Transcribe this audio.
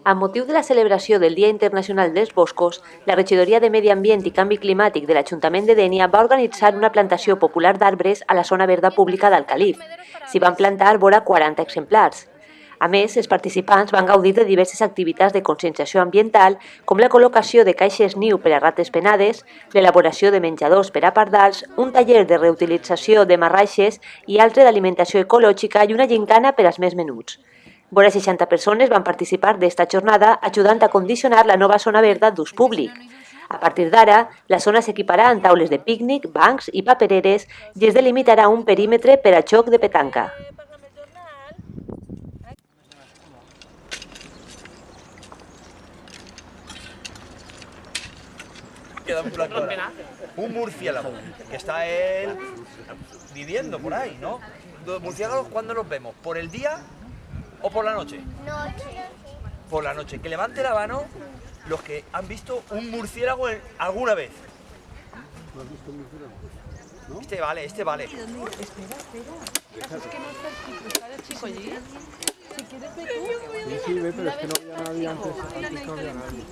Amb motiu de la celebració del Dia Internacional dels Boscos, la Regidoria de Medi Ambient i Canvi Climàtic de l'Ajuntament de Dénia va organitzar una plantació popular d'arbres a la zona verda pública d'Alcalif. S'hi van plantar vora 40 exemplars. A més, els participants van gaudir de diverses activitats de conscienciació ambiental, com la col·locació de caixes niu per a rates penades, l'elaboració de menjadors per a pardals, un taller de reutilització de marraixes i altre d'alimentació ecològica i una gincana per als més menuts. Vora 60 persones van participar d'esta jornada ajudant a condicionar la nova zona verda d'ús públic. A partir d'ara, la zona s'equiparà en taules de pícnic, bancs i papereres i es delimitarà un perímetre per a joc de petanca. Un murciélago que está él viviendo por ahí, ¿no? Los murciélagos, ¿cuándo los vemos? ¿Por el día o por la noche? Por la noche. Que levante la mano los que han visto un murciélago alguna vez. ¿No has visto un murciélago? ¿No? Este vale. Espera. Es que no está el chico allí. Si quieres, ve tú. Sí, ve, pero es que no había nadie antes no había nadie.